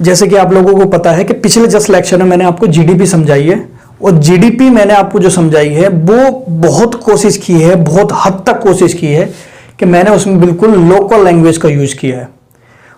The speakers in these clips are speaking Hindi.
जैसे कि आप लोगों को पता है कि पिछले जस्ट लेक्चर में मैंने आपको जीडीपी समझाई है, और जीडीपी मैंने आपको जो समझाई है वो बहुत कोशिश की है, बहुत हद तक कोशिश की है कि मैंने उसमें बिल्कुल लोकल लैंग्वेज का यूज किया है,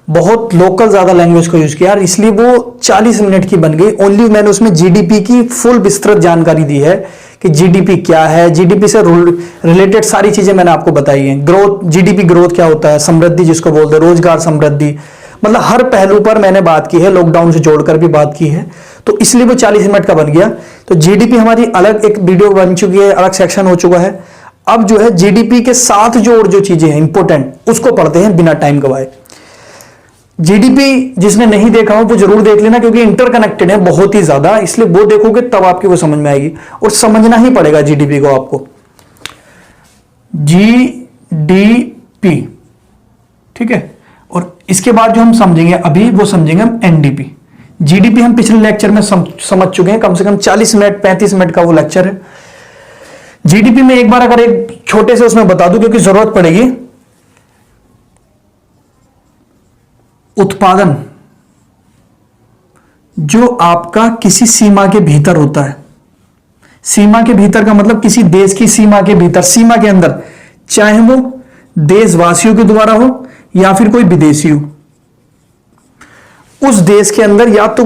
बहुत लोकल ज्यादा लैंग्वेज का यूज किया, और इसलिए वो 40 मिनट की बन गई। ओनली मैंने उसमें जीडीपी की फुल विस्तृत जानकारी दी है कि जीडीपी क्या है, जीडीपी से रिलेटेड सारी चीजें मैंने आपको बताई हैं। ग्रोथ, जीडीपी ग्रोथ क्या होता है, समृद्धि जिसको बोलते हैं, रोजगार समृद्धि, मतलब हर पहलू पर मैंने बात की है, लॉकडाउन से जोड़कर भी बात की है, तो इसलिए वो 40 मिनट का बन गया। तो जीडीपी हमारी अलग एक वीडियो बन चुकी है, अलग सेक्शन हो चुका है। अब जो है जीडीपी के साथ जो और जो चीजें हैं इंपॉर्टेंट, उसको पढ़ते हैं बिना टाइम गवाए। जीडीपी जिसने नहीं देखा हो वो जरूर देख लेना, क्योंकि इंटरकनेक्टेड है बहुत ही ज्यादा, इसलिए वो देखोगे तब आपकी वो समझ में आएगी, और समझना ही पड़ेगा जीडीपी को आपको। जीडीपी, ठीक है। और इसके बाद जो हम समझेंगे अभी, वो समझेंगे हम एनडीपी। जीडीपी हम पिछले लेक्चर में समझ चुके हैं, कम से कम 40 मिनट 35 मिनट का वो लेक्चर है। जीडीपी में एक बार अगर एक छोटे से उसमें बता दूं, क्योंकि जरूरत पड़ेगी। उत्पादन जो आपका किसी सीमा के भीतर होता है, सीमा के भीतर का मतलब किसी देश की सीमा के भीतर, सीमा के अंदर, चाहे वो देशवासियों के द्वारा हो या फिर कोई विदेशी हो, उस देश के अंदर या तो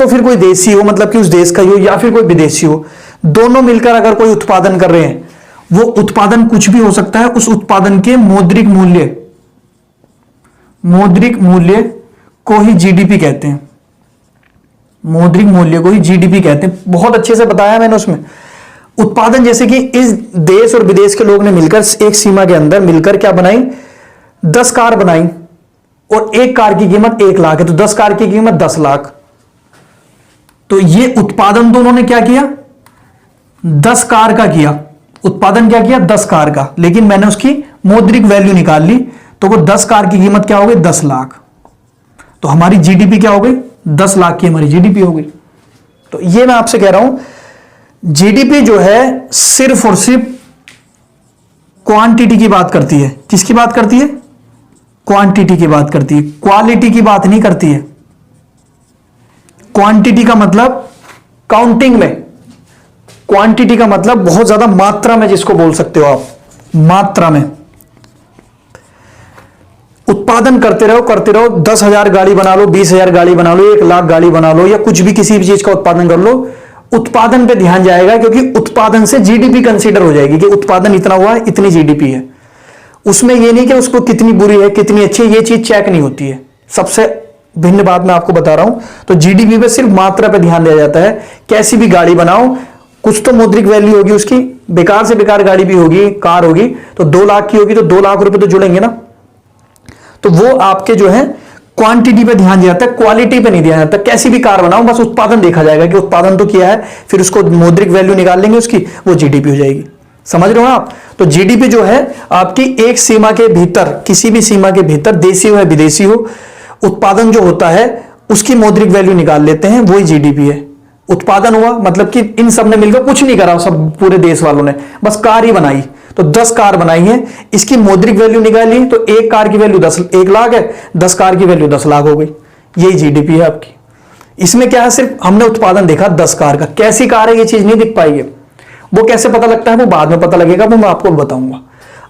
फिर कोई देशी हो, मतलब कि उस देश का ही हो, या फिर कोई विदेशी हो, दोनों मिलकर अगर कोई उत्पादन कर रहे हैं, वो उत्पादन कुछ भी हो सकता है। उस उत्पादन के मौद्रिक मूल्य को ही जीडीपी कहते हैं, मौद्रिक मूल्य को ही जीडीपी कहते हैं। बहुत अच्छे से बताया मैंने उसमें। उत्पादन जैसे कि इस देश और विदेश के लोग ने मिलकर एक सीमा के अंदर मिलकर क्या बनाई, 10 कार बनाई, और एक कार की कीमत 1 लाख है, तो 10 कार की कीमत 10 लाख। तो ये उत्पादन तो उन्होंने क्या किया, 10 कार का किया। उत्पादन क्या किया, 10 कार का, लेकिन मैंने उसकी मौद्रिक वैल्यू निकाल ली, तो वो 10 कार की कीमत क्या हो गई, 10 लाख। तो हमारी जीडीपी क्या हो गई, 10 लाख की हमारी जीडीपी हो गई। तो ये मैं आपसे कह रहा हूं, जीडीपी जो है सिर्फ और सिर्फ क्वांटिटी की बात करती है। किसकी बात करती है, क्वांटिटी की बात करती है, क्वालिटी की बात नहीं करती है। क्वांटिटी का मतलब काउंटिंग में, क्वांटिटी का मतलब बहुत ज्यादा मात्रा में, जिसको बोल सकते हो आप, मात्रा में। उत्पादन करते रहो 10,000 गाड़ी बना लो, 20,000 गाड़ी बना लो, 1 लाख गाड़ी बना लो, या कुछ भी किसी भी चीज का उत्पादन कर लो, उत्पादन पे ध्यान जाएगा, क्योंकि उत्पादन से जीडीपी कंसीडर हो जाएगी कि उत्पादन इतना हुआ है, इतनी जीडीपी है। उसमें यह नहीं कि उसको कितनी बुरी है कितनी अच्छी है, ये चीज चेक नहीं होती है। सबसे भिन्न बात मैं आपको बता रहा हूं। तो जीडीपी पे सिर्फ मात्रा पे ध्यान दिया जाता है। कैसी भी गाड़ी बनाओ, कुछ तो मौद्रिक वैल्यू होगी उसकी, बेकार से बेकार गाड़ी भी होगी, कार होगी, तो 2 लाख की होगी तो 2 लाख रुपए तो जुड़ेंगे ना। तो वो आपके जो है क्वांटिटी पे ध्यान दिया जाता है, क्वालिटी पे नहीं दिया जाता। कैसी भी कार बनाओ, बस उत्पादन देखा जाएगा कि उत्पादन तो किया है, फिर उसको मौद्रिक वैल्यू निकाल लेंगे उसकी, वो जीडीपी हो जाएगी। समझ रहे हो आप। तो जीडीपी जो है आपकी एक सीमा के भीतर, किसी भी सीमा के भीतर, देशी हो या विदेशी हो, उत्पादन जो होता है उसकी मौद्रिक वैल्यू निकाल लेते हैं, वही जीडीपी है। उत्पादन हुआ मतलब कि इन सब ने मिलकर कुछ नहीं करा, सब पूरे देश वालों ने बस कार ही बनाई, तो 10 कार बनाई है, इसकी मौद्रिक वैल्यू निकाली, तो एक कार की वैल्यू 1 लाख है, 10 कार की वैल्यू 10 लाख हो गई। यही जीडीपी है आपकी। इसमें क्या है, सिर्फ हमने उत्पादन देखा 10 कार का, कैसी कार है ये चीज नहीं दिख पाई है। वो कैसे पता लगता है, वो बाद में पता लगेगा, वो मैं आपको बताऊंगा।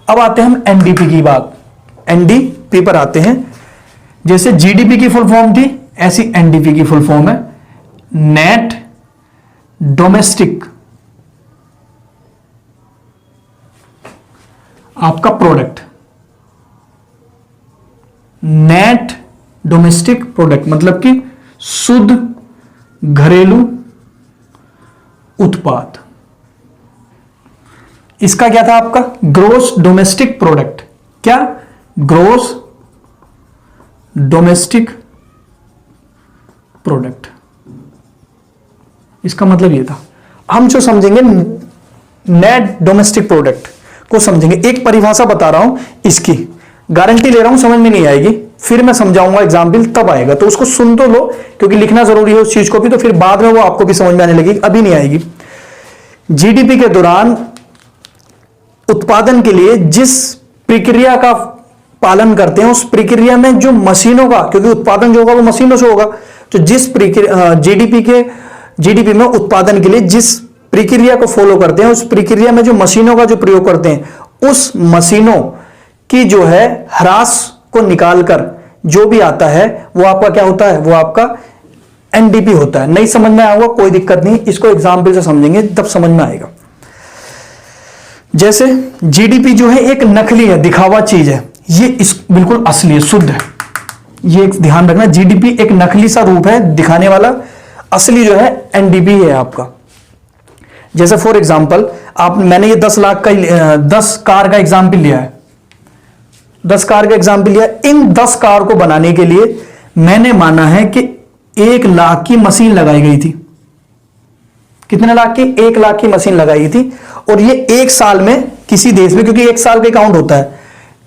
अब आते हैं हम एनडीपी की बात, एनडीपी पर आते हैं। जैसे जीडीपी की फुल फॉर्म थी, ऐसी एनडीपी की फुल फॉर्म है, नेट डोमेस्टिक आपका प्रोडक्ट। नेट डोमेस्टिक प्रोडक्ट मतलब कि शुद्ध घरेलू उत्पाद। इसका क्या था आपका, ग्रोस डोमेस्टिक प्रोडक्ट। क्या, ग्रोस डोमेस्टिक प्रोडक्ट, इसका मतलब ये था। हम जो समझेंगे नेट डोमेस्टिक प्रोडक्ट को समझेंगे। एक परिभाषा बता रहा हूं, इसकी गारंटी ले रहा हूं समझ में नहीं आएगी, फिर मैं समझाऊंगा एग्जाम्पल तब आएगा, तो उसको सुन तो लो क्योंकि लिखना जरूरी है उस चीज को भी, तो फिर बाद में वो आपको भी समझ में आने लगेगी, अभी नहीं आएगी। जीडीपी के दौरान उत्पादन के लिए जिस प्रक्रिया का पालन करते हैं, उस प्रक्रिया में जो मशीनों का, क्योंकि उत्पादन जो होगा वो मशीनों से होगा, तो जिस जीडीपी में उत्पादन के लिए जिस प्रक्रिया को फॉलो करते हैं, उस प्रक्रिया में जो मशीनों का जो प्रयोग करते हैं, उस मशीनों की जो है ह्रास को निकालकर जो भी आता है वो आपका क्या होता है, वो आपका एनडीपी होता है। नहीं समझ में आएगा कोई दिक्कत नहीं, इसको एग्जाम्पल से समझेंगे तब समझ में आएगा। जैसे जीडीपी जो है एक नकली है, दिखावा चीज है, ये इस बिल्कुल असली है, शुद्ध है। ये एक ध्यान रखना, जीडीपी एक नकली सा रूप है दिखाने वाला, असली जो है एनडीपी है आपका। जैसे फॉर एग्जांपल मैंने ये 10 लाख का 10 कार का एग्जांपल लिया है, 10 कार का एग्जांपल लिया। इन 10 कार को बनाने के लिए मैंने माना है कि 1 लाख की मशीन लगाई गई थी। कितने लाख की? 1 लाख की मशीन लगाई थी। और ये 1 साल में किसी देश में, क्योंकि 1 साल का काउंट होता है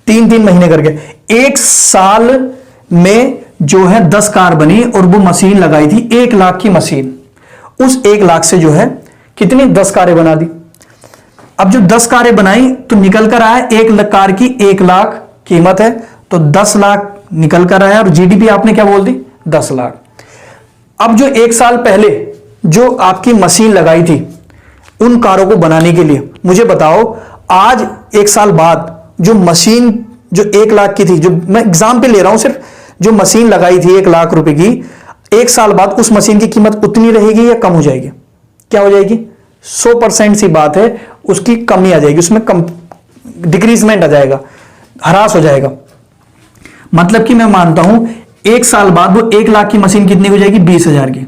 3-3 महीने करके, 1 साल में जो है 10 कार बनी और वो मशीन लगाई थी 1 लाख की मशीन। उस 1 लाख से जो है कितनी 10 कारें बना दी। अब जो 10 कारें बनाई तो निकल कर आया 1 कार की 1 लाख कीमत है, तो 10 लाख निकल कर आया और जीडीपी आपने क्या बोल दी? 10 लाख। अब जो 1 साल पहले जो आपकी मशीन लगाई थी उन कारों को बनाने के लिए, मुझे बताओ आज 1 साल बाद जो मशीन जो 1 लाख की थी, जो मैं एग्जाम्पल ले रहा हूं सिर्फ, जो मशीन लगाई थी 1 लाख रुपए की, 1 साल बाद उस मशीन की कीमत उतनी रहेगी या कम हो जाएगी? क्या हो जाएगी? 100% सी बात है, उसकी कमी आ जाएगी, उसमें कम डिक्रीजमेंट आ जाएगा, ह्रास हो जाएगा। मतलब कि मैं मानता हूं 1 साल बाद वो 1 लाख की मशीन कितनी हो जाएगी? 20,000 की।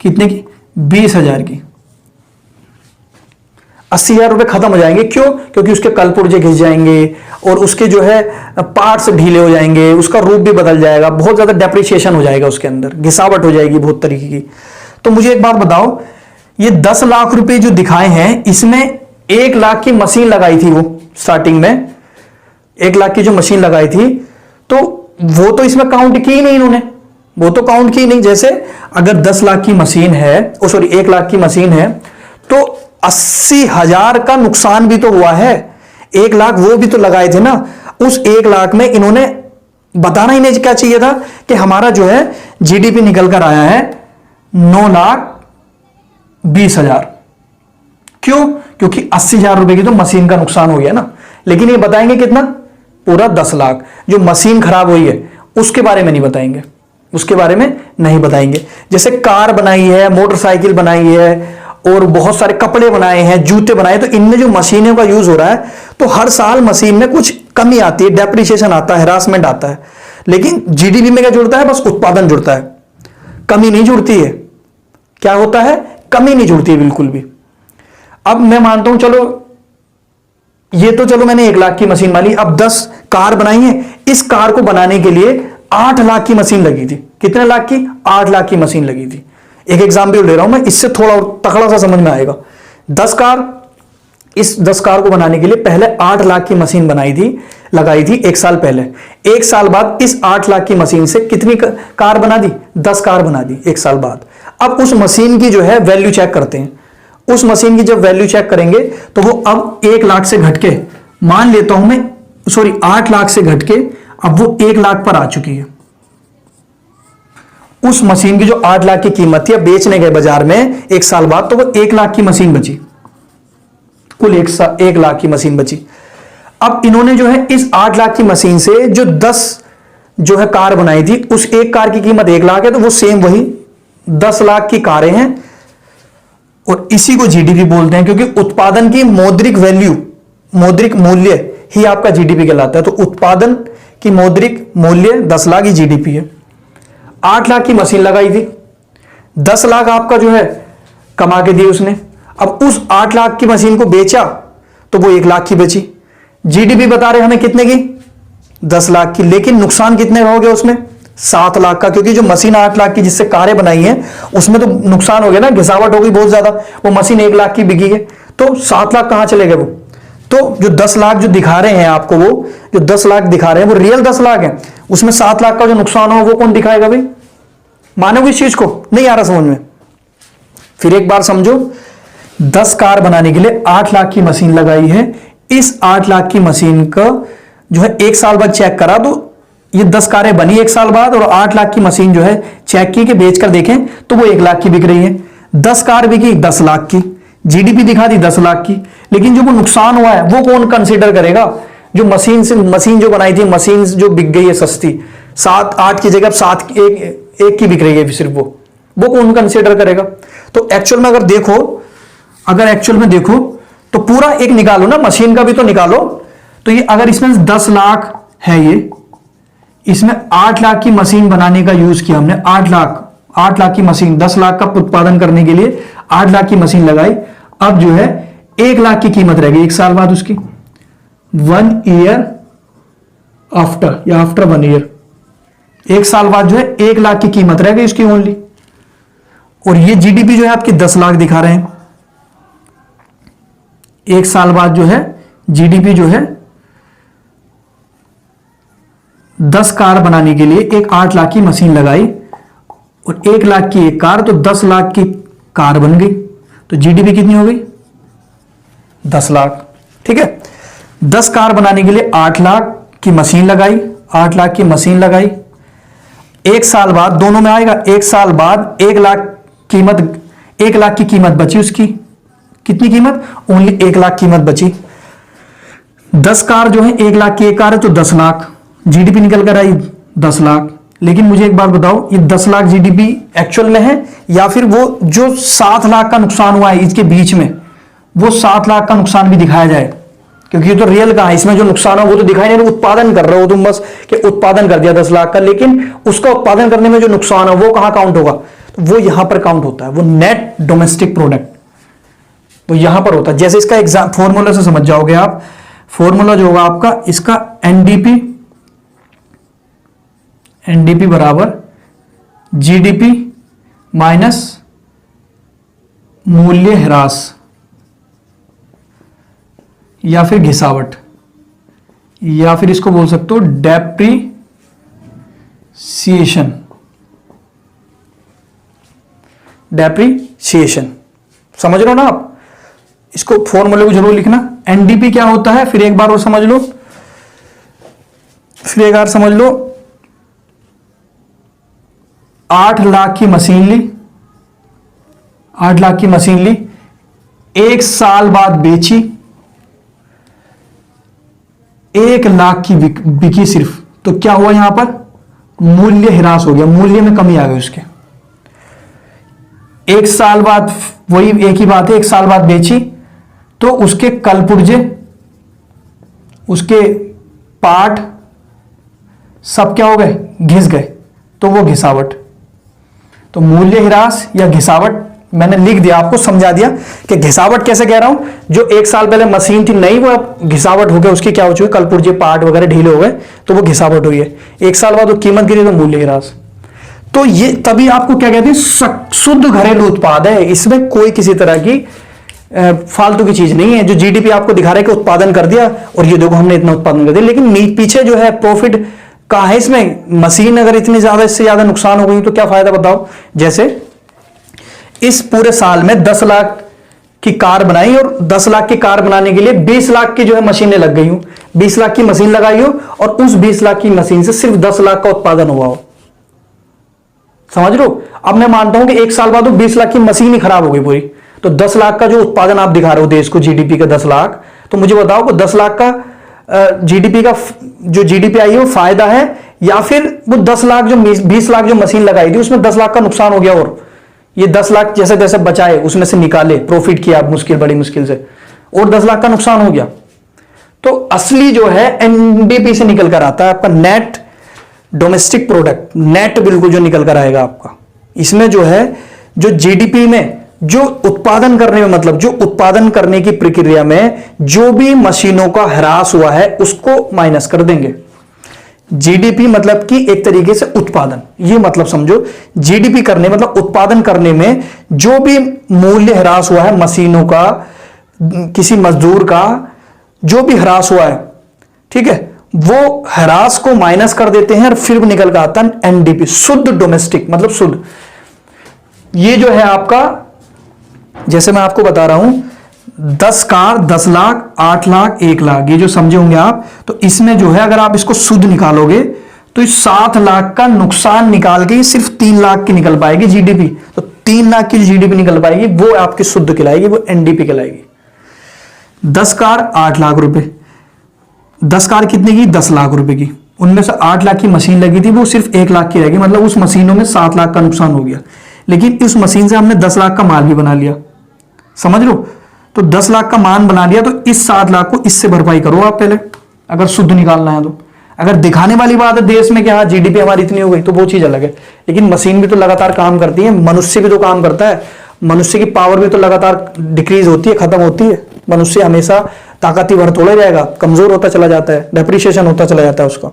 कितने की? 20,000 की। 80,000 रुपए खत्म हो जाएंगे। क्यों? क्योंकि उसके कल पुर्जे घिस जाएंगे और उसके जो है पार्ट्स ढीले हो जाएंगे, उसका रूप भी बदल जाएगा, बहुत ज्यादा डेप्रिसिएशन हो जाएगा, उसके अंदर घिसावट हो जाएगी बहुत तरीके की। तो मुझे एक बात बताओ, ये 10 लाख रुपए जो दिखाए हैं, इसमें 1 लाख की मशीन लगाई थी, वो स्टार्टिंग में 1 लाख की जो मशीन लगाई थी, तो वो तो इसमें काउंट की ही नहीं इन्होंने, वो तो काउंट की नहीं। जैसे अगर 10 लाख की मशीन है, सॉरी 1 लाख की मशीन है, तो 80,000 का नुकसान भी तो हुआ है। 1 लाख वो भी तो लगाए थे ना। उस 1 लाख में इन्होंने बताना ही नहीं क्या चाहिए था कि हमारा जो है जीडीपी निकल कर आया है 9,20,000। क्यों? क्योंकि 80,000 रुपए की तो मशीन का नुकसान हो गया ना। लेकिन ये बताएंगे कितना? पूरा 10 लाख। जो मशीन खराब हुई है उसके बारे में नहीं बताएंगे, उसके बारे में नहीं बताएंगे। जैसे कार बनाई है, मोटरसाइकिल बनाई है और बहुत सारे कपड़े बनाए हैं, जूते बनाए, तो इनमें जो मशीनों का यूज हो रहा है, तो हर साल मशीन में कुछ कमी आती है, डेप्रिसिएशन आता है, हरासमेंट आता है। लेकिन जीडीपी में क्या जुड़ता है? बस उत्पादन जुड़ता है, कमी नहीं जुड़ती है। क्या होता है? कमी नहीं जुड़ती है बिल्कुल भी। अब मैं मानता हूं, चलो ये तो चलो मैंने 1 लाख की मशीन मानी, अब 10 कार बनाई है। इस कार को बनाने के लिए 8 लाख की मशीन लगी थी। कितने लाख की? 8 लाख की मशीन लगी थी। एक एग्जाम्पल ले रहा हूं मैं, इससे थोड़ा और तकड़ा सा समझ में आएगा। 10 कार, इस 10 कार को बनाने के लिए पहले 8 लाख की मशीन बनाई थी, लगाई थी 1 साल पहले। 1 साल बाद इस 8 लाख की मशीन से कितनी कार बना दी? 10 कार बना दी 1 साल बाद। अब उस मशीन की जो है वैल्यू चेक करते हैं। उस मशीन की जब वैल्यू चेक करेंगे तो वो अब 1 लाख से घटके, मान लेता हूं मैं, सॉरी 8 लाख से घटके अब वो 1 लाख पर आ चुकी है। उस मशीन की जो 8 लाख की कीमत थी, अब बेचने गए बाजार में 1 साल बाद, तो वो 1 लाख की मशीन बची। कुल 1 लाख की मशीन बची। अब इन्होंने जो है इस 8 लाख की मशीन से जो 10 जो है कार बनाई थी, उस एक कार की कीमत 1 लाख है, तो वो सेम वही 10 लाख की कारें हैं। और इसी को जीडीपी बोलते हैं, क्योंकि उत्पादन की मौद्रिक वैल्यू, मौद्रिक मूल्य ही आपका जीडीपी कहलाता है। तो उत्पादन की मौद्रिक मूल्य 10 लाख ही जीडीपी है। 8 लाख की मशीन लगाई थी, 10 लाख आपका जो है कमा के दिए उसने। अब उस 8 लाख की मशीन को बेचा तो वो 1 लाख की बची। जीडीपी बता रहे हमें कितने की? 10 लाख की। लेकिन नुकसान कितने का हो गया उसमें? 7 लाख का, क्योंकि जो मशीन 8 लाख की जिससे कारें बनाई हैं उसमें तो नुकसान हो गया ना, घिसावट हो गई बहुत ज्यादा। वो मशीन 1 लाख की बिकी है, तो 7 लाख कहां चले गए वो? तो जो 10 लाख जो दिखा रहे हैं आपको, वो जो 10 लाख दिखा रहे हैं वो रियल 10 लाख है। उसमें 7 लाख का जो नुकसान हो वो कौन दिखाएगा भाई? मानोगे इस चीज को? नहीं आ रहा समझ में? फिर एक बार समझो, 10 कार बनाने के लिए 8 लाख की मशीन लगाई है। इस 8 लाख की मशीन का जो है 1 साल बाद चेक करा तो ये 10 कारें बनी 1 साल बाद और 8 लाख की मशीन जो है चेक की कि बेचकर देखें तो वो 1 लाख की बिक रही है। 10 कार बिकी 10 लाख की, जीडीपी दिखा दी 10 लाख की, लेकिन जो वो नुकसान हुआ है वो कौन कंसीडर करेगा? जो मशीन जो बनाई थी, मशीन जो बिक गई है सस्ती, 7-8 की जगह 7 एक की बिक रही है सिर्फ, वो कौन कंसीडर करेगा? तो एक्चुअल में अगर एक्चुअल में देखो तो पूरा एक निकालो ना, मशीन का भी तो निकालो। तो ये अगर इसमें 10 लाख है, ये इसमें 8 लाख की मशीन बनाने का यूज किया हमने, 8 लाख की मशीन, 10 लाख का उत्पादन करने के लिए 8 लाख की मशीन लगाई। अब जो है 1 लाख की कीमत रहेगी 1 साल बाद उसकी, 1 ईयर आफ्टर या आफ्टर 1 ईयर, 1 साल बाद जो है 1 लाख की कीमत रहेगी उसकी ओनली। और ये जीडीपी जो है आपकी 10 लाख दिखा रहे हैं। 1 साल बाद जो है जीडीपी जो है 10 कार बनाने के लिए एक 8 लाख की मशीन लगाई और 1 लाख की एक कार, तो 10 लाख की कार बन गई। तो जीडीपी कितनी हो गई? 10 लाख। ठीक है, 10 कार बनाने के लिए 8 लाख की मशीन लगाई, 8 लाख की मशीन लगाई। 1 साल बाद दोनों में आएगा, 1 साल बाद 1 लाख की कीमत बची उसकी। कितनी कीमत? ओनली 1 लाख कीमत बची। 10 कार जो है 1 लाख की एक कार है तो 10 लाख, जीडीपी निकल कर आई 10 लाख। लेकिन मुझे एक बात बताओ, ये 10 लाख जीडीपी एक्चुअल में है या फिर वो जो 7 लाख का नुकसान हुआ है इसके बीच में, वो 7 लाख का नुकसान भी दिखाया जाए? क्योंकि ये तो रियल का है, इसमें जो नुकसान है वो तो दिखाई नहीं, उत्पादन कर रहे हो तुम बस कि उत्पादन कर दिया 10 लाख का, लेकिन उसका उत्पादन करने में जो नुकसान है वो कहां काउंट होगा? तो वो यहां पर काउंट होता है, वो नेट डोमेस्टिक प्रोडक्ट, वो यहां पर होता है। जैसे इसका एग्जाम फॉर्मूला से समझ जाओगे आप, फॉर्मूला जो होगा आपका इसका एनडीपी बराबर जीडीपी माइनस मूल्य ह्रास या फिर घिसावट, या फिर इसको बोल सकते हो डेप्रीसिएशन। समझ रहे हो ना आप? इसको फॉर्मूले को जरूर लिखना। एनडीपी क्या होता है फिर एक बार वो समझ लो, फिर एक बार समझ लो। 8 लाख की मशीन ली, 8 लाख की मशीन ली, 1 साल बाद बेची, 1 लाख की बिकी सिर्फ, तो क्या हुआ यहां पर? मूल्य ह्रास हो गया, मूल्य में कमी आ गई उसके। 1 साल बाद वही एक ही बात है, 1 साल बाद बेची तो उसके कलपुर्जे, उसके पार्ट सब क्या हो गए? घिस गए, तो वो घिसावट। तो मूल्य ह्रास या घिसावट मैंने लिख दिया, आपको समझा दिया कि घिसावट कैसे कह रहा हूं। जो 1 साल पहले मशीन थी नहीं, वो अब घिसावट हो गया, उसकी क्या हो चुकी? कलपुर्जे पार्ट वगैरह ढीले हो गए, तो वो घिसावट हुई है। 1 साल बाद वो कीमत गिरी तो मूल्य ह्रास। तो ये तभी आपको क्या कहते हैं? शुद्ध घरेलू उत्पाद है, इसमें कोई किसी तरह की फालतू की चीज नहीं है। जो जीडीपी आपको दिखा रहा है कि उत्पादन कर दिया और ये देखो हमने इतना उत्पादन कर दिया, लेकिन पीछे जो है प्रॉफिट कहां है इसमें? मशीन अगर इतनी ज्यादा, इससे ज्यादा नुकसान हो गई तो क्या फायदा बताओ? जैसे इस पूरे साल में 10 लाख की कार बनाई और 10 लाख की कार बनाने के लिए 20 लाख की जो है मशीनें लग गई हूं, 20 लाख की मशीन लगाई हो और उस 20 लाख की मशीन से सिर्फ 10 लाख का उत्पादन हुआ हो। समझ लो, अब मैं मानता हूं कि 1 साल बाद 20 लाख की मशीन ही खराब हो गई पूरी, तो 10 लाख का जो उत्पादन आप दिखा रहे हो देश को, जीडीपी का 10 लाख, तो मुझे बताओ कि 10 लाख का जीडीपी का जो जीडीपी आई है वो फायदा है या फिर वो 10 लाख जो 20 लाख जो मशीन लगाई थी उसमें 10 लाख का नुकसान हो गया और ये 10 लाख जैसे तैसे बचाए, उसमें से निकाले, प्रॉफिट किया बड़ी मुश्किल से, और 10 लाख का नुकसान हो गया। तो असली जो है एनडीपी से निकल कर आता है आपका नेट डोमेस्टिक प्रोडक्ट, नेट बिल्कुल जो निकल कर आएगा आपका। इसमें जो है जो जीडीपी में जो उत्पादन करने में, मतलब जो उत्पादन करने की प्रक्रिया में जो भी मशीनों का ह्रास हुआ है उसको माइनस कर देंगे। जीडीपी मतलब कि एक तरीके से उत्पादन, ये मतलब समझो। जीडीपी करने मतलब उत्पादन करने में जो भी मूल्य ह्रास हुआ है मशीनों का, किसी मजदूर का जो भी ह्रास हुआ है, ठीक है, वो ह्रास को माइनस कर देते हैं और फिर निकल कर आता है एनडीपी, शुद्ध डोमेस्टिक, मतलब शुद्ध। ये जो है आपका, जैसे मैं आपको बता रहा हूं, 10 कार 10 लाख, 8 लाख, 1 लाख, ये जो समझे होंगे आप, तो इसमें जो है अगर आप इसको शुद्ध निकालोगे तो इस 7 लाख का नुकसान निकाल के सिर्फ 3 लाख की निकल पाएगी जीडीपी। तो 3 लाख की जीडीपी निकल पाएगी वो आपकी शुद्ध कहलाएगी, वो एनडीपी कहलाएगी। 10 कार 8 लाख रुपए, 10 कार कितने की? 10 लाख रुपए की। उनमें से 8 लाख की मशीन लगी थी, वो सिर्फ 1 लाख की रहेगी, मतलब उस मशीनों में 7 लाख का नुकसान हो गया। लेकिन इस मशीन से हमने 10 लाख का माल भी बना लिया, समझ लो। तो 10 लाख का मान बना लिया, तो इस 7 लाख को इससे भरपाई करो आप पहले, अगर शुद्ध निकालना है तो। अगर दिखाने वाली बात है देश में कि हाँ जीडीपी हमारी इतनी हो गई, तो वो चीज अलग है। लेकिन मशीन भी तो लगातार काम करती है, मनुष्य भी तो काम करता है, मनुष्य की पावर भी तो लगातार डिक्रीज होती है, खत्म होती है। मनुष्य हमेशा ताकतवर थोड़ा जाएगा, कमजोर होता चला जाता है, डेप्रिसिएशन होता चला जाता है उसका।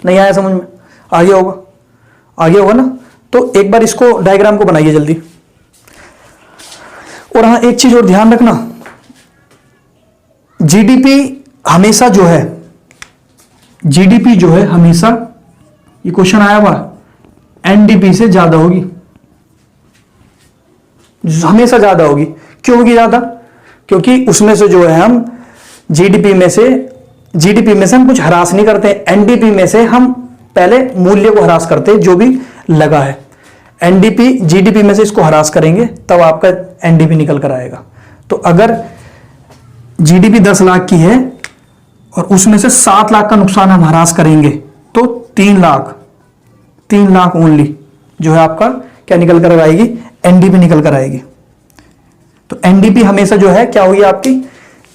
नहीं आया समझ में? आगे होगा, आगे होगा ना। तो एक बार इसको डायग्राम को बनाइए जल्दी। और हाँ एक चीज और ध्यान रखना, जीडीपी हमेशा जो है, जीडीपी जो है हमेशा, ये क्वेश्चन आया हुआ, एनडीपी से ज्यादा होगी, हमेशा ज्यादा होगी। क्यों होगी ज्यादा? क्योंकि उसमें से जो है हम जीडीपी में से हम कुछ ह्रास नहीं करते, एनडीपी में से हम पहले मूल्य को ह्रास करते हैं जो भी लगा है। एनडीपी जीडीपी में से इसको ह्रास करेंगे तब आपका एनडीपी निकल कर आएगा। तो अगर जीडीपी 10 लाख की है और उसमें से 7 लाख का नुकसान हम ह्रास करेंगे, तो 3 लाख ओनली जो है आपका क्या निकल कर आएगी? एनडीपी निकल कर आएगी। तो एनडीपी हमेशा जो है क्या होगी आपकी?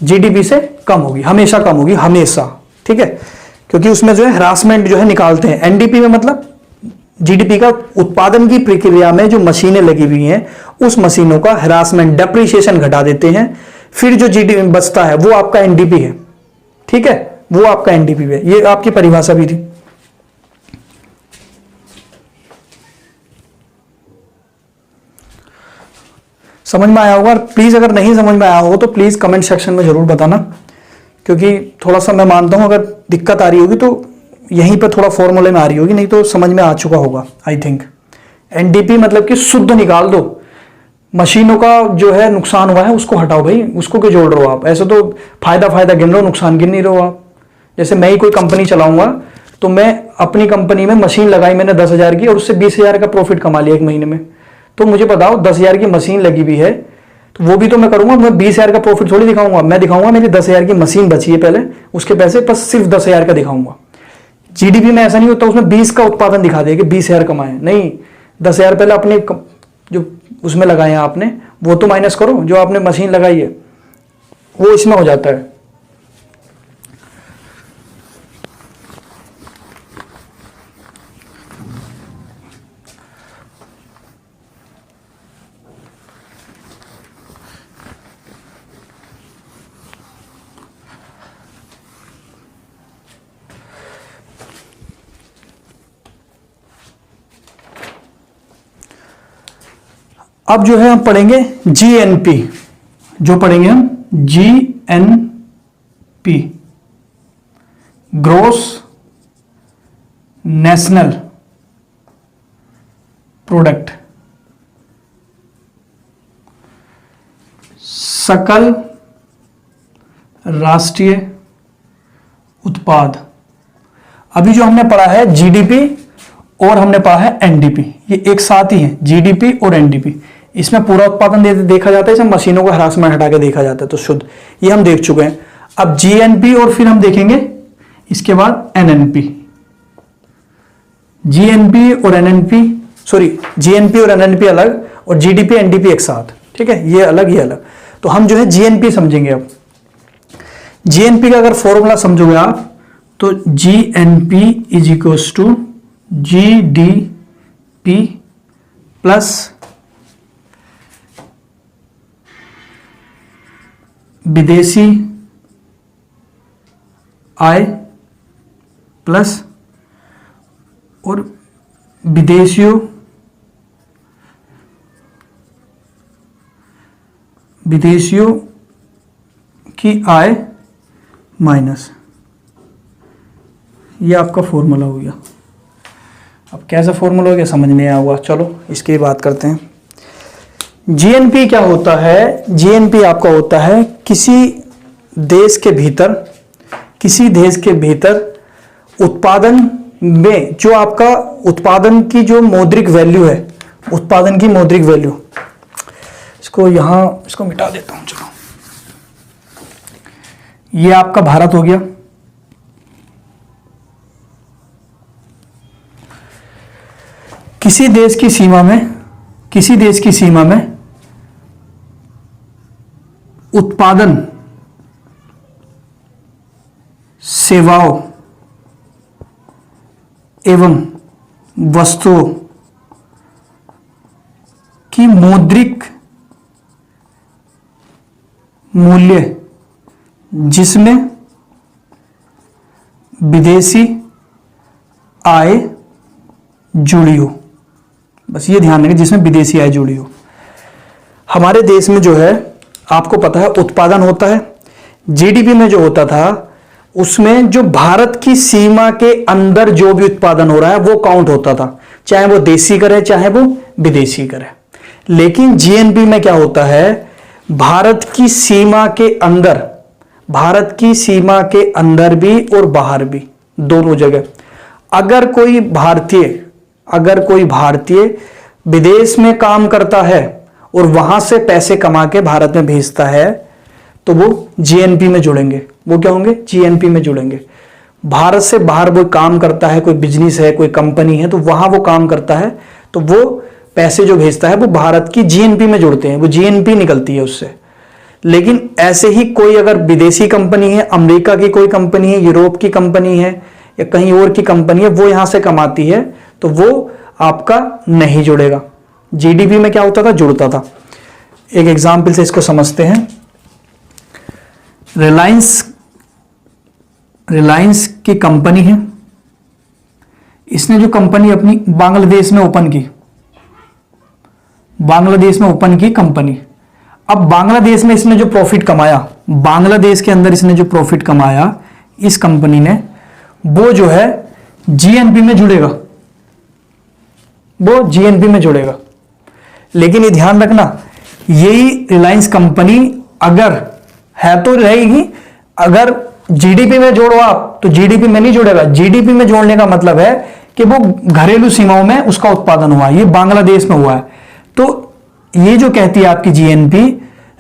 जीडीपी से कम होगी, हमेशा कम होगी, हमेशा, ठीक है। क्योंकि उसमें जो है हरासमेंट जो है निकालते हैं। एनडीपी में मतलब जीडीपी का उत्पादन की प्रक्रिया में जो मशीनें लगी हुई हैं, उस मशीनों का हरासमेंट, डेप्रिसिएशन घटा देते हैं, फिर जो जीडीपी बचता है वो आपका एनडीपी है, ठीक है, वो आपका एनडीपी है। ये आपकी परिभाषा भी थी। समझ में आया होगा? प्लीज अगर नहीं समझ में आया हो तो प्लीज कमेंट सेक्शन में जरूर बताना, क्योंकि थोड़ा सा मैं मानता हूं अगर दिक्कत आ रही होगी तो यहीं पे थोड़ा फॉर्मूले में आ रही होगी, नहीं तो समझ में आ चुका होगा आई थिंक। एनडीपी मतलब कि शुद्ध निकाल दो, मशीनों का जो है नुकसान हुआ है उसको हटाओ भाई, उसको क्यों जोड़ रहे हो आप? ऐसे तो फायदा गिन रहे हो, नुकसान गिन नहीं रहे हो आप। जैसे मैं ही कोई कंपनी चलाऊंगा तो मैं अपनी कंपनी में मशीन लगाई मैंने 10,000 की और उससे 20,000 का प्रॉफिट कमा लिया एक महीने में। तो मुझे बताओ 10,000 की मशीन लगी हुई है तो वो भी तो मैं करूंगा, मैं 20,000 का प्रॉफिट थोड़ी दिखाऊंगा। मैं दिखाऊंगा मेरी 10,000 की मशीन बची है पहले, उसके पैसे बस सिर्फ 10,000 का दिखाऊंगा। जीडीपी में ऐसा नहीं होता, उसमें 20 का उत्पादन दिखा देगा कि 20,000 कमाए, नहीं, 10,000 पहले अपने जो उसमें लगाए हैं आपने वो तो माइनस करो, जो आपने मशीन लगाई है वो इसमें हो जाता है। अब जो है हम पढ़ेंगे जीएनपी, जो पढ़ेंगे हम जीएनपी, ग्रोस नेशनल प्रोडक्ट, सकल राष्ट्रीय उत्पाद। अभी जो हमने पढ़ा है जीडीपी और हमने पढ़ा है एनडीपी, ये एक साथ ही है, जीडीपी और एनडीपी। इसमें पूरा उत्पादन देखा जाता है, इसमें मशीनों का हरासमेंट हटा के देखा जाता है, तो शुद्ध ये हम देख चुके हैं। अब जीएनपी और फिर हम देखेंगे इसके बाद एनएनपी। जीएनपी और एनएनपी, सॉरी, जीएनपी और एनएनपी अलग और जीडीपी एनडीपी एक साथ, ठीक है, ये अलग ये अलग। तो हम जो है जीएनपी समझेंगे। अब जीएनपी का अगर फॉर्मूला समझोगे आप तो GNP is equals to GDP plus विदेशी आय प्लस और विदेशियों की आय माइनस, ये आपका फॉर्मूला हो गया। अब कैसा फॉर्मूला हो गया समझ नहीं आया हुआ, चलो इसकी बात करते हैं। जीएनपी क्या होता है? जीएनपी आपका होता है किसी देश के भीतर उत्पादन में जो आपका उत्पादन की जो मौद्रिक वैल्यू है, उत्पादन की मौद्रिक वैल्यू, इसको यहां इसको मिटा देता हूं, चलो ये आपका भारत हो गया। किसी देश की सीमा में उत्पादन, सेवाओं एवं वस्तुओं की मौद्रिक मूल्य जिसमें विदेशी आय जुड़ी हो, बस ये ध्यान रखें, जिसमें विदेशी आय जुड़ी हो। हमारे देश में जो है आपको पता है उत्पादन होता है, जीडीपी में जो होता था उसमें जो भारत की सीमा के अंदर जो भी उत्पादन हो रहा है वो काउंट होता था, चाहे वो देसी करे चाहे वो विदेशी करे। लेकिन जीएनपी में क्या होता है, भारत की सीमा के अंदर भी और बाहर भी, दोनों जगह अगर कोई भारतीय विदेश में काम करता है और वहां से पैसे कमा के भारत में भेजता है तो वो जीएनपी में जुड़ेंगे। वो क्या होंगे, जीएनपी में जुड़ेंगे। भारत से बाहर वो काम करता है, कोई बिजनेस है, कोई कंपनी है, तो वहां वो काम करता है तो वो पैसे जो भेजता है वो भारत की जीएनपी में जुड़ते हैं, वो जीएनपी निकलती है उससे। लेकिन ऐसे ही कोई अगर विदेशी कंपनी है, अमेरिका की कोई कंपनी है, यूरोप की कंपनी है या कहीं और की कंपनी है, वो यहां से कमाती है तो वो आपका नहीं जुड़ेगा। जीडीपी में क्या होता था, जुड़ता था। एक एग्जाम्पल से इसको समझते हैं। रिलायंस की कंपनी है, इसने जो कंपनी अपनी बांग्लादेश में ओपन की कंपनी। अब बांग्लादेश में इसने जो प्रॉफिट कमाया, बांग्लादेश के अंदर इसने जो प्रॉफिट कमाया इस कंपनी ने, वो जो है जीएनपी में जुड़ेगा, वो जीएनपी में जुड़ेगा। लेकिन ये ध्यान रखना, यही रिलायंस कंपनी अगर है तो रहेगी, अगर जीडीपी में जोड़ो आप तो जीडीपी में नहीं जुड़ेगा। जीडीपी में जोड़ने का मतलब है कि वो घरेलू सीमाओं में उसका उत्पादन हुआ है, ये बांग्लादेश में हुआ है। तो ये जो कहती है आपकी जीएनपी,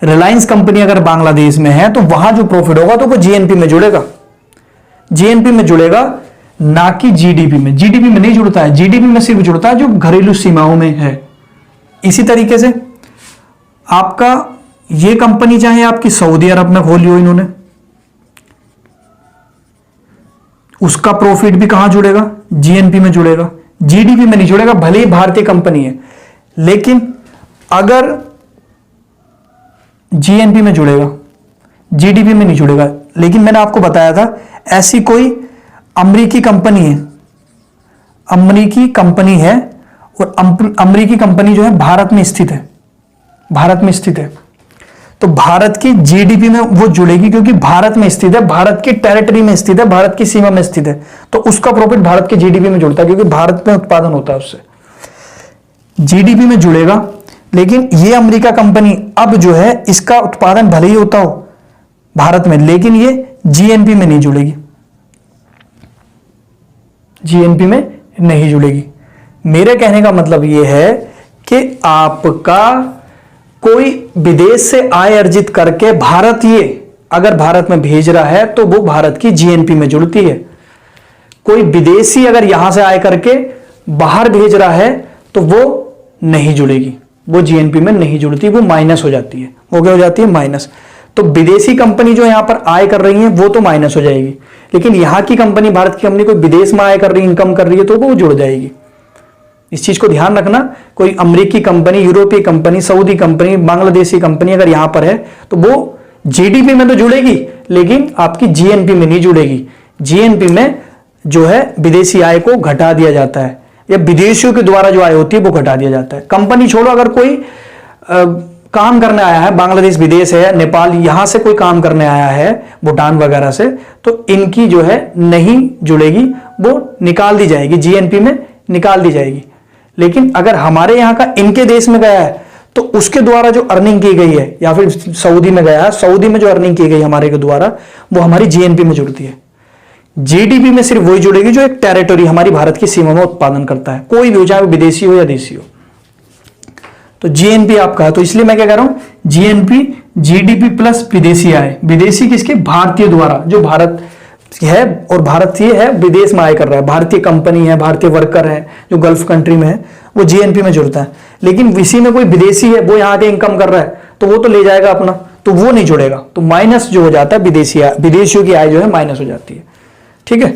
रिलायंस कंपनी अगर बांग्लादेश में है तो वहां जो प्रॉफिट होगा तो वो जीएनपी में जुड़ेगा, जीएनपी में जुड़ेगा, ना कि जीडीपी में। जीडीपी में नहीं जुड़ता है, जीडीपी में सिर्फ जुड़ता है जो घरेलू सीमाओं में है। इसी तरीके से आपका ये कंपनी चाहे आपकी सऊदी अरब में खोली हो इन्होंने, उसका प्रॉफिट भी कहां जुड़ेगा, जीएनपी में जुड़ेगा, जीडीपी में नहीं जुड़ेगा। भले ही भारतीय कंपनी है लेकिन अगर जीएनपी में जुड़ेगा, जीडीपी में नहीं जुड़ेगा। लेकिन मैंने आपको बताया था ऐसी कोई अमेरिकी कंपनी है और अमेरिकी कंपनी जो है भारत में स्थित है, तो भारत की जीडीपी में वो जुड़ेगी क्योंकि भारत में स्थित है, भारत की टेरिटरी में स्थित है, भारत की सीमा में स्थित है, तो उसका प्रॉफिट भारत के जीडीपी में जुड़ता है क्योंकि भारत में उत्पादन होता है, उससे जीडीपी में जुड़ेगा। लेकिन ये अमेरिका कंपनी अब जो है इसका उत्पादन भले ही होता हो भारत में, लेकिन ये जीएनपी में नहीं जुड़ेगी, जीएनपी में नहीं जुड़ेगी। मेरे कहने का मतलब यह है कि आपका कोई विदेश से आय अर्जित करके अगर भारत में भेज रहा है तो वो भारत की जीएनपी में जुड़ती है। कोई विदेशी अगर यहां से आय करके बाहर भेज रहा है तो वो नहीं जुड़ेगी, वो जीएनपी में नहीं जुड़ती, वो माइनस हो जाती है। वो क्या हो जाती है, माइनस। तो विदेशी कंपनी जो यहां पर आय कर रही है वो तो माइनस हो जाएगी, लेकिन यहां की कंपनी, भारत की कंपनी कोई विदेश में आय कर रही है, इनकम कर रही है, तो वो जुड़ जाएगी। इस चीज को ध्यान रखना। कोई अमेरिकी कंपनी, यूरोपीय company, Saudi company, Bangladeshi company अगर यहां पर है तो वो जीडीपी में तो जुड़ेगी लेकिन आपकी जीएनपी में नहीं जुड़ेगी। जीएनपी में जो है विदेशी आय को घटा दिया जाता है, या विदेशियों के द्वारा जो आय होती है वो घटा दिया जाता है। कंपनी छोड़ो, अगर कोई काम करने आया है, बांग्लादेश विदेश है, नेपाल यहां से कोई काम करने आया है, भूटान वगैरह से, तो इनकी जो है नहीं जुड़ेगी, वो निकाल दी जाएगी, जीएनपी में निकाल दी जाएगी। लेकिन अगर हमारे यहां का इनके देश में गया है तो उसके द्वारा जो अर्निंग की गई है, या फिर सऊदी में गया है, सऊदी में जो अर्निंग की गई हमारे के द्वारा, वो हमारी जीएनपी में जुड़ती है। जीडीपी में सिर्फ वही जुड़ेगी जो एक टेरिटरी हमारी भारत की सीमा में उत्पादन करता है, कोई भी हो, चाहे वो विदेशी हो या देशी हो। तो जीएनपी आपका है, तो इसलिए मैं क्या कह रहा हूं, जीएनपी जीडीपी प्लस विदेशी आय। विदेशी किसके, भारतीय द्वारा, जो भारत है और भारतीय है विदेश में आय कर रहा है, भारतीय कंपनी है, भारतीय वर्कर है जो गल्फ कंट्री में है, वो जीएनपी में जुड़ता है। लेकिन इसी में कोई विदेशी है, वो यहाँ के इनकम कर रहा है, तो वो तो ले जाएगा अपना, तो वो नहीं जुड़ेगा। तो माइनस जो हो जाता है विदेशी आय, विदेशियों की आय जो है माइनस हो जाती है। ठीक है,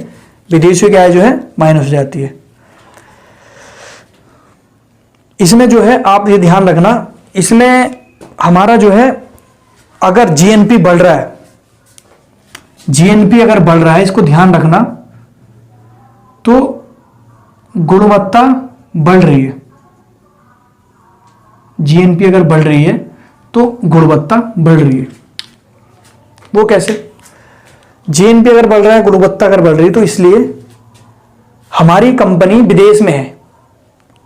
विदेशियों की आय जो है माइनस हो जाती है। इसमें जो है आप ये ध्यान रखना, इसमें हमारा जो है अगर जीएनपी बढ़ रहा है, जीएनपी अगर बढ़ रहा है, इसको ध्यान रखना, तो गुणवत्ता बढ़ रही है। जीएनपी अगर बढ़ रही है तो गुणवत्ता बढ़ रही है। वो कैसे, जीएनपी अगर बढ़ रहा है, गुणवत्ता अगर बढ़ रही है, तो इसलिए हमारी कंपनी विदेश में है,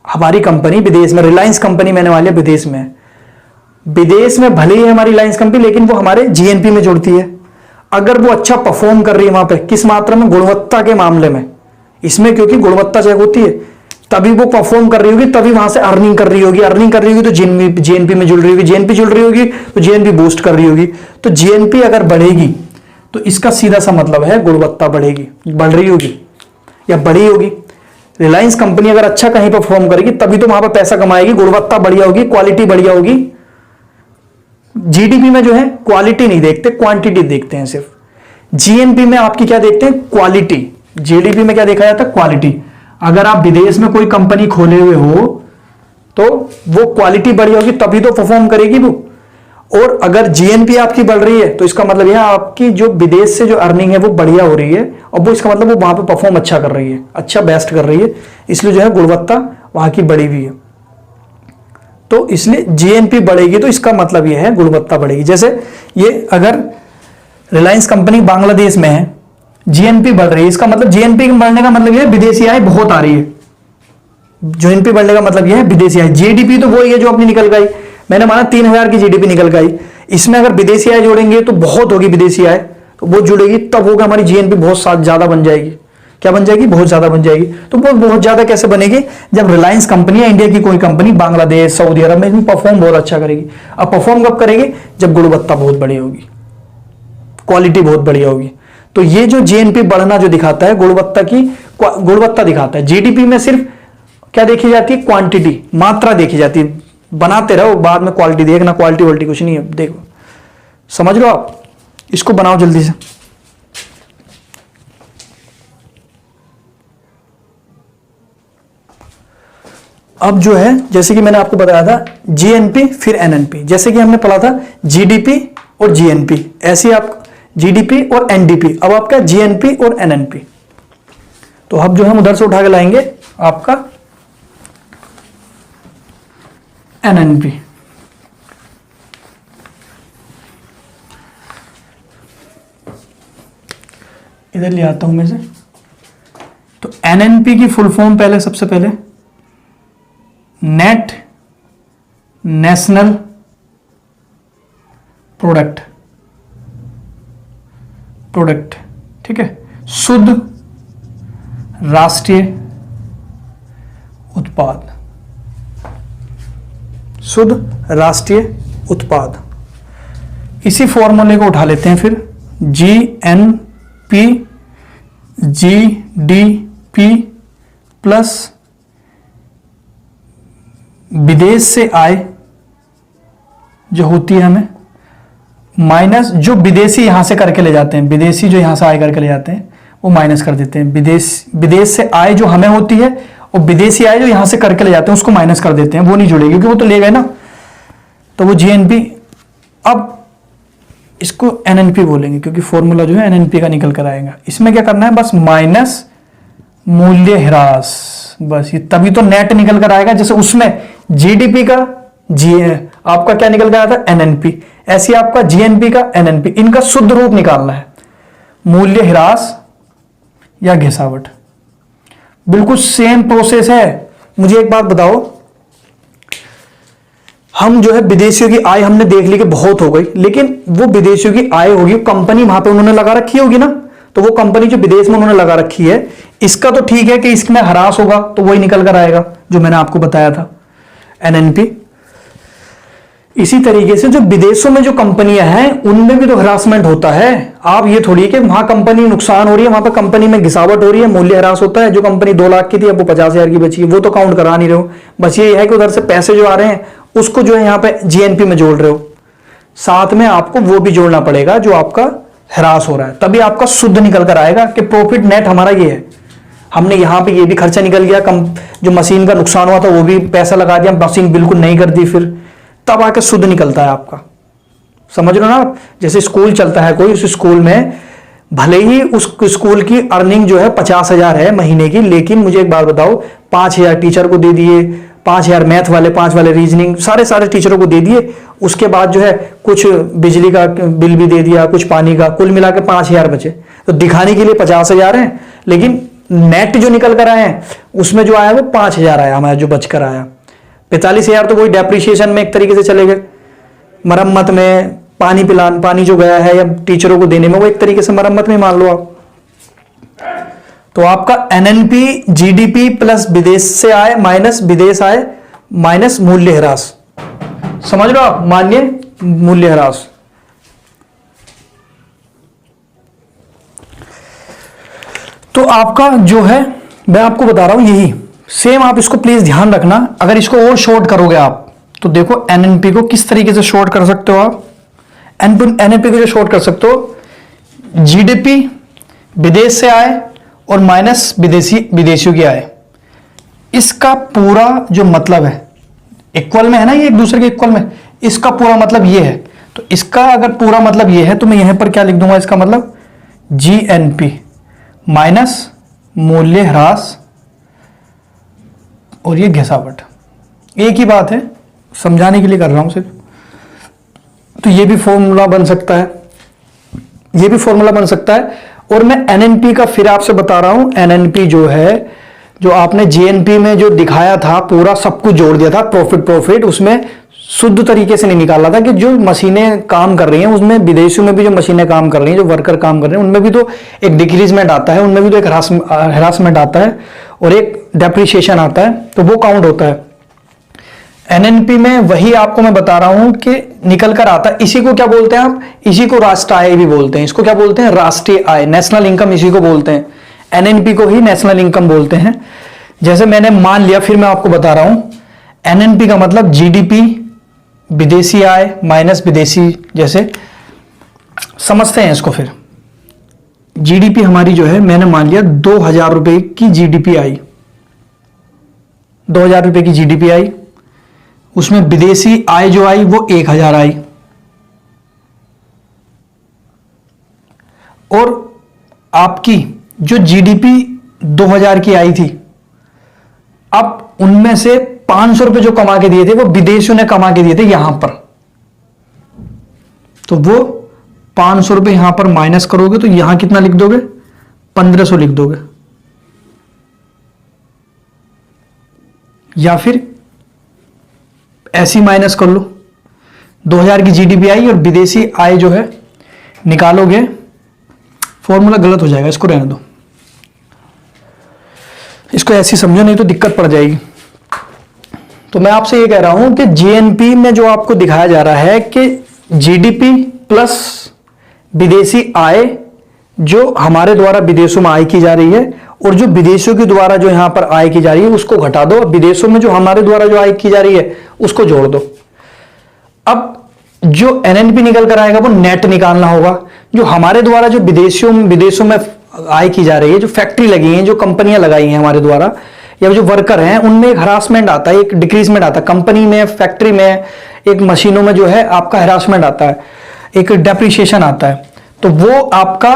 हमारी कंपनी विदेश में, रिलायंस कंपनी मैंने वाली है विदेश में है। विदेश में भले ही है हमारी रिलायंस कंपनी, लेकिन वो हमारे जीएनपी में जुड़ती है। अगर वो अच्छा परफॉर्म कर रही है वहां पे, किस मात्रा में, गुणवत्ता के मामले में, इसमें क्योंकि गुणवत्ता चेक होती है, तभी वो परफॉर्म कर रही होगी, तभी वहां से अर्निंग कर रही होगी, अर्निंग कर रही होगी तो जीएनपी में जुड़ रही होगी, जीएनपी जुड़ रही होगी तो जीएनपी बूस्ट कर रही होगी। तो जीएनपी अगर बढ़ेगी तो इसका सीधा सा मतलब है गुणवत्ता बढ़ेगी, बढ़ रही होगी या बढ़ी होगी। रिलायंस कंपनी अगर अच्छा कहीं परफॉर्म करेगी तभी तो वहां पर पैसा कमाएगी, गुणवत्ता बढ़िया होगी, क्वालिटी बढ़िया होगी। जीडीपी में जो है क्वालिटी नहीं देखते, क्वांटिटी देखते हैं सिर्फ। जीएनपी में आपकी क्या देखते हैं, क्वालिटी। जीडीपी में क्या देखा जाता है, क्वालिटी। अगर आप विदेश में कोई कंपनी खोले हुए हो तो वो क्वालिटी बढ़िया होगी तभी तो परफॉर्म करेगी वो। और अगर जीएनपी आपकी बढ़ रही है तो इसका मतलब यह आपकी जो विदेश से जो अर्निंग है वो बढ़िया हो रही है, और वो इसका मतलब वो वहां पे परफॉर्म अच्छा कर रही है, अच्छा बेस्ट कर रही है, इसलिए जो है गुणवत्ता वहां की बढ़ी हुई है। तो इसलिए जीएनपी बढ़ेगी तो इसका मतलब यह है गुणवत्ता बढ़ेगी। जैसे ये अगर रिलायंस कंपनी बांग्लादेश में है, जीएनपी बढ़ रही है, इसका मतलब जीएनपी बढ़ने का मतलब यह है विदेशी आय बहुत आ रही है। जीएनपी बढ़ने का मतलब यह है विदेशी आय। जीडीपी तो वही है जो अपनी निकल गई, मैंने माना 3000 की जीडीपी निकल गई, इसमें अगर विदेशी आय जोड़ेंगे तो बहुत होगी विदेशी आय, तो वो जुड़ेगी तब होगा हमारी जीएनपी बहुत ज्यादा बन जाएगी। क्या बन जाएगी, बहुत ज्यादा बन जाएगी। तो वो बहुत ज्यादा कैसे बनेगी, जब रिलायंस कंपनी या इंडिया की कोई कंपनी बांग्लादेश सऊदी अरब में इसमें परफॉर्म बहुत अच्छा करेगी। अब परफॉर्म कब करेगी, जब गुणवत्ता बहुत बड़ी होगी, क्वालिटी बहुत बढ़िया होगी। तो ये जो जीएनपी बढ़ना जो दिखाता है गुणवत्ता की, गुणवत्ता दिखाता है। जीडीपी में सिर्फ क्या देखी जाती है, क्वांटिटी, मात्रा देखी जाती है। बनाते रहो, बाद में क्वालिटी देखना, क्वालिटी वोलिटी कुछ नहीं है। देखो समझ लो आप, इसको बनाओ जल्दी से। अब जो है जैसे कि मैंने आपको बताया था जीएनपी फिर एनएनपी, जैसे कि हमने पढ़ा था जीडीपी और जीएनपी, ऐसे आप जीडीपी और एनडीपी। अब आपका जीएनपी और एनएनपी, तो अब जो हम उधर से उठा के लाएंगे आपका एनएनपी। इधर ले आता हूं मैं से। तो एनएनपी की फुल फॉर्म पहले, सबसे पहले नेट नेशनल प्रोडक्ट, प्रोडक्ट, ठीक है, शुद्ध राष्ट्रीय उत्पाद, शुद्ध राष्ट्रीय उत्पाद। इसी फॉर्मूले को उठा लेते हैं फिर, जीएनपी जीडीपी प्लस विदेश से आय जो होती है हमें, माइनस जो विदेशी यहां से करके ले जाते हैं, विदेशी जो यहां से आय करके ले जाते हैं वो माइनस कर देते हैं। विदेश से आय जो हमें होती है और विदेशी आय जो यहां से करके ले जाते हैं उसको माइनस कर देते हैं, वो नहीं जुड़ेगी क्योंकि वो तो ले गए ना, तो वो जीएनपी। अब इसको एनएनपी बोलेंगे क्योंकि फॉर्मूला जो है एनएनपी का निकल कर आएगा। इसमें क्या करना है, बस माइनस मूल्य ह्रास, बस ये तभी तो नेट निकल कर आएगा। जैसे उसमें जीडीपी का आपका क्या निकल कर आया था, एनएनपी, ऐसे आपका जीएनपी का एनएनपी, इनका शुद्ध रूप निकालना है, मूल्य ह्रास या घिसावट। बिल्कुल सेम प्रोसेस है। मुझे एक बात बताओ, हम जो है विदेशियों की आय हमने देख ली कि बहुत हो गई, लेकिन वो विदेशियों की आय होगी, कंपनी वहां पे उन्होंने लगा रखी होगी ना, तो वो कंपनी जो विदेश में उन्होंने लगा रखी है, इसका तो ठीक है कि इसमें हरास होगा तो वही निकल कर आएगा जो मैंने आपको बताया था, एनएनपी। इसी तरीके से जो विदेशों में जो कंपनियां हैं उनमें भी तो हरासमेंट होता है। आप ये थोड़ी कि वहां कंपनी नुकसान हो रही है, वहां पर कंपनी में घिसावट हो रही है, मूल्य ह्रास होता है। जो कंपनी 2 लाख की थी अब वो 50,000 की बची है, वो तो काउंट करा नहीं रहे हो। बस ये है कि उधर से पैसे जो आ रहे हैं उसको जो है यहाँ पे जीएनपी में जोड़ रहे हो, साथ में आपको वो भी जोड़ना पड़ेगा जो आपका ह्रास हो रहा है, तभी आपका शुद्ध निकल कर आएगा कि प्रॉफिट नेट हमारा ये है। हमने यहां पे ये भी खर्चा निकल गया, कम जो मशीन का नुकसान हुआ था वो भी पैसा लगा दिया, मशीन बिल्कुल नहीं कर दी, फिर तब आके शुद्ध निकलता है आपका। समझ रहे हो ना आप? जैसे स्कूल चलता है कोई, उस स्कूल में भले ही उस स्कूल की अर्निंग जो है 50,000 है महीने की, लेकिन मुझे एक बात बताओ, 5,000 टीचर को दे दिए, 5,000 मैथ वाले, 5 वाले रीजनिंग, सारे टीचरों को दे दिए, उसके बाद जो है कुछ बिजली का बिल भी दे दिया, कुछ पानी का, कुल मिला के 5,000 बचे। तो दिखाने के लिए 50,000 है, लेकिन नेट जो निकल कर आए हैं उसमें जो आया वो 5,000 आया हमारा, जो बचकर आया 45,000 तो वही डेप्रिसिएशन में एक तरीके से चले गए, मरम्मत में, पानी जो गया है या टीचरों को देने में, वो एक तरीके से मरम्मत में मान लो आप। तो आपका एनएनपी जीडीपी प्लस विदेश से आए माइनस विदेश आए माइनस मूल्य ह्रास, समझ लो आप, मान्य मूल्य ह्रास। तो आपका जो है मैं आपको बता रहा हूं यही सेम, आप इसको प्लीज ध्यान रखना। अगर इसको और शॉर्ट करोगे आप तो देखो एनएनपी को किस तरीके से शॉर्ट कर सकते हो आप। एनएनपी को जो शॉर्ट कर सकते हो, जीडीपी विदेश से आए और माइनस विदेशियों की आय। इसका पूरा जो मतलब है इक्वल में है ना, ये एक दूसरे के इक्वल में, इसका पूरा मतलब ये है। तो इसका अगर पूरा मतलब ये है तो मैं यहां पर क्या लिख दूंगा, इसका मतलब जीएनपी माइनस मूल्य ह्रास और ये घिसावट। एक ही बात है, समझाने के लिए कर रहा हूं सिर्फ। तो ये भी फॉर्मूला बन सकता है, ये भी फॉर्मूला बन सकता है। और मैं एनएनपी का फिर आपसे बता रहा हूं, एनएनपी जो है, जो आपने जीएनपी में जो दिखाया था पूरा सब कुछ जोड़ दिया था, प्रॉफिट, उसमें शुद्ध तरीके से नहीं निकाला था कि जो मशीनें काम कर रही हैं उसमें, विदेशों में भी जो मशीनें काम कर रही हैं, जो वर्कर काम कर रहे हैं, उनमें भी तो एक डिक्रीजमेंट आता है, उनमें भी तो एक हरासमेंट आता है और एक डेप्रिसिएशन आता है, तो वो काउंट होता है। एनएनपी में वही आपको मैं बता रहा हूं कि निकल कर आता है। इसी को क्या बोलते हैं आप, इसी को राष्ट्रीय आय भी बोलते हैं। इसको क्या बोलते हैं, राष्ट्रीय आय, नेशनल इनकम इसी को बोलते हैं। एनएनपी को ही नेशनल इनकम बोलते हैं। जैसे मैंने मान लिया, फिर मैं आपको बता रहा हूं, एनएनपी का मतलब जीडीपी विदेशी आय माइनस विदेशी, जैसे समझते हैं इसको। फिर जीडीपी हमारी जो है, मैंने मान लिया 2,000 रुपए की जीडीपी आई, 2,000 रुपए की जीडीपी आई, उसमें विदेशी आय जो आई वो 1,000 आई, और आपकी जो जीडीपी 2,000 की आई थी, अब उनमें से 500 रुपए जो कमा के दिए थे वो विदेशियों ने कमा के दिए थे यहां पर, तो वो 500 रुपए यहां पर माइनस करोगे तो यहां कितना लिख दोगे, 1,500 लिख दोगे। या फिर ऐसी माइनस कर लो, 2,000 की जीडीपी आई और विदेशी आय जो है निकालोगे, फॉर्मूला गलत हो जाएगा, इसको रहने दो, इसको ऐसी समझो नहीं तो दिक्कत पड़ जाएगी। तो मैं आपसे ये कह रहा हूं कि जीएनपी में जो आपको दिखाया जा रहा है कि जीडीपी प्लस विदेशी आय जो हमारे द्वारा विदेशों में आय की जा रही है, और जो विदेशों के द्वारा जो यहां पर आय की जा रही है उसको घटा दो, विदेशों में जो हमारे द्वारा जो आय की जा रही है उसको जोड़ दो। अब जो एनएनपी निकल कर आएगा वो नेट निकालना होगा। जो हमारे द्वारा जो विदेशों में आय की जा रही है, जो फैक्ट्री लगी है, जो कंपनियां लगाई हैं हमारे द्वारा, या जो वर्कर हैं, उनमें एक हरासमेंट आता है, एक डिक्रीजमेंट आता है, कंपनी में, फैक्ट्री में, एक मशीनों में जो है आपका हरासमेंट आता है, एक डेप्रिसिएशन आता है। तो वो आपका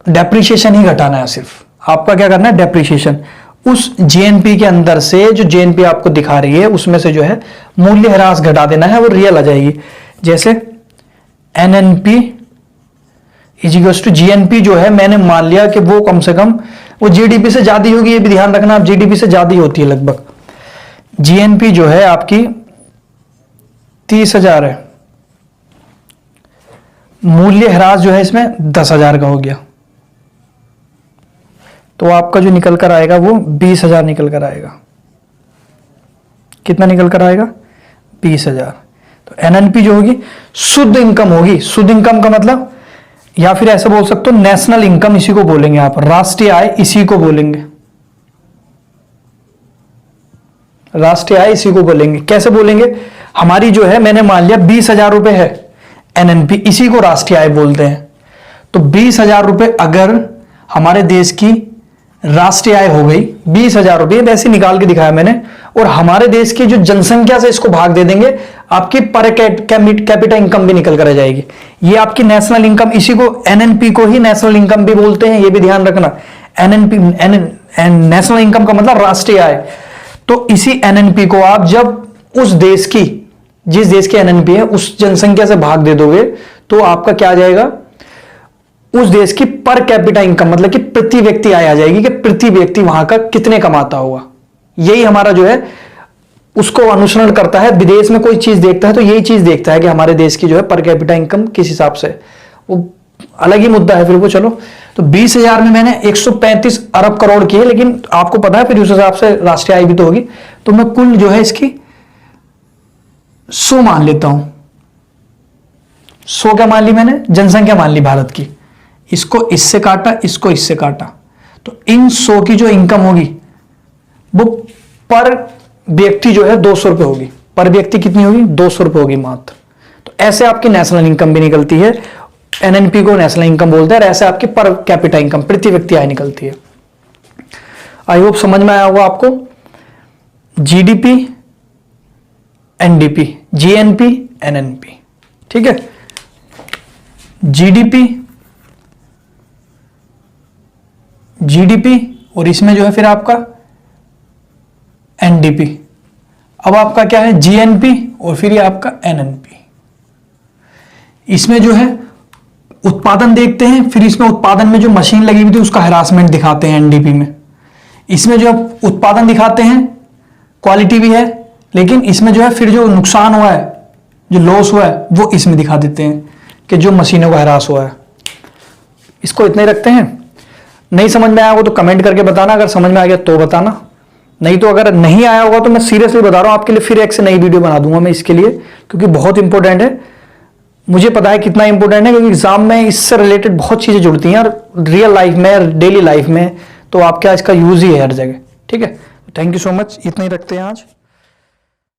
डेप्रिसिएशन ही घटाना है, सिर्फ आपका क्या करना है, डेप्रिसिएशन। उस जीएनपी के अंदर से जो जीएनपी आपको दिखा रही है उसमें से जो है मूल्य ह्रास घटा देना है, वो रियल आ जाएगी। जैसे एनएनपी इजिकल्स टू जीएनपी जो है, मैंने मान लिया कि वो कम से कम वो जीडीपी से ज्यादा होगी, ये भी ध्यान रखना आप, जीडीपी से ज्यादा होती है लगभग। जीएनपी जो है आपकी 30,000 है, मूल्य ह्रास जो है इसमें 10,000 का हो गया। तो आपका जो निकल कर आएगा वो 20,000 निकल कर आएगा। कितना निकल कर आएगा? 20,000। तो एनएनपी जो होगी शुद्ध इनकम होगी। शुद्ध इनकम का मतलब, या फिर ऐसे बोल सकते हो नेशनल इनकम, इसी को बोलेंगे आप, राष्ट्रीय आय इसी को बोलेंगे, राष्ट्रीय आय इसी को बोलेंगे। कैसे बोलेंगे? हमारी जो है, मैंने मान लिया 20,000 रुपए है एनएनपी, इसी को राष्ट्रीय आय बोलते हैं। तो 20,000 रुपए अगर हमारे देश की राष्ट्रीय आय हो गई 20,000 रुपए, वैसे निकाल के दिखाया मैंने, और हमारे देश की जो जनसंख्या से इसको भाग दे देंगे, आपकी पर कैपिटा इनकम भी निकल कर आ जाएगी। ये आपकी नेशनल इनकम, इसी को एनएनपी को ही नेशनल इनकम भी बोलते हैं, ये भी ध्यान रखना। एनएनपी नेशनल इनकम का मतलब राष्ट्रीय आय। तो इसी एनएनपी को आप जब उस देश की, जिस देश की एनएनपी है, उस जनसंख्या से भाग दे दोगे, तो आपका क्या आ जाएगा? उस देश की पर कैपिटा इनकम, मतलब कि प्रति व्यक्ति आय आ जाएगी, कि प्रति व्यक्ति वहां का कितने कमाता होगा। यही हमारा जो है उसको अनुसरण करता है। विदेश में कोई चीज देखता है तो यही चीज देखता है कि हमारे देश की जो है पर कैपिटा इनकम किस हिसाब से, वो अलग ही मुद्दा है फिर वो। चलो, तो 20,000 में मैंने 135 अरब करोड़ की है, लेकिन आपको पता है फिर उस हिसाब से राष्ट्रीय आय भी तो होगी। तो मैं कुल जो है इसकी 100 मान लेता हूं। 100 क्या मान ली मैंने? जनसंख्या मान ली भारत की। इसको इससे काटा, इसको इससे काटा, तो इन 100 की जो इनकम होगी वो पर व्यक्ति जो है 200 रुपए होगी। पर व्यक्ति कितनी होगी? 200 रुपए होगी मात्र। तो ऐसे आपकी नेशनल इनकम भी निकलती है, एनएनपी को नेशनल इनकम बोलते हैं, और ऐसे आपकी पर कैपिटा इनकम, प्रति व्यक्ति आय निकलती है। आई होप समझ में आया होगा आपको। जीडीपी, एनडीपी, जीएनपी, एनएनपी, ठीक है। जीडीपी और इसमें जो है फिर आपका एनडीपी। अब आपका क्या है? जीएनपी और फिर ये आपका एनएनपी। इसमें जो है उत्पादन देखते हैं, फिर इसमें उत्पादन में जो मशीन लगी हुई थी उसका हैरासमेंट दिखाते हैं एनडीपी में। इसमें जो उत्पादन दिखाते हैं, क्वालिटी भी है, लेकिन इसमें जो है फिर जो नुकसान हुआ है, जो लॉस हुआ है, वो इसमें दिखा देते हैं कि जो मशीनों का हैरास हुआ है। इसको इतने ही रखते हैं। नहीं समझ में आया होगा तो कमेंट करके बताना, अगर समझ में आ गया तो बताना, नहीं तो अगर नहीं आया होगा तो मैं सीरियसली बता रहा हूं आपके लिए फिर एक से नई वीडियो बना दूंगा मैं इसके लिए, क्योंकि बहुत इंपॉर्टेंट है। मुझे पता है कितना इंपॉर्टेंट है, क्योंकि एग्जाम में इससे रिलेटेड बहुत चीजें जुड़ती हैं, और रियल लाइफ में, डेली लाइफ में तो आपके आज का यूज ही है हर जगह, ठीक है। थैंक यू सो मच, इतना ही रखते हैं आज।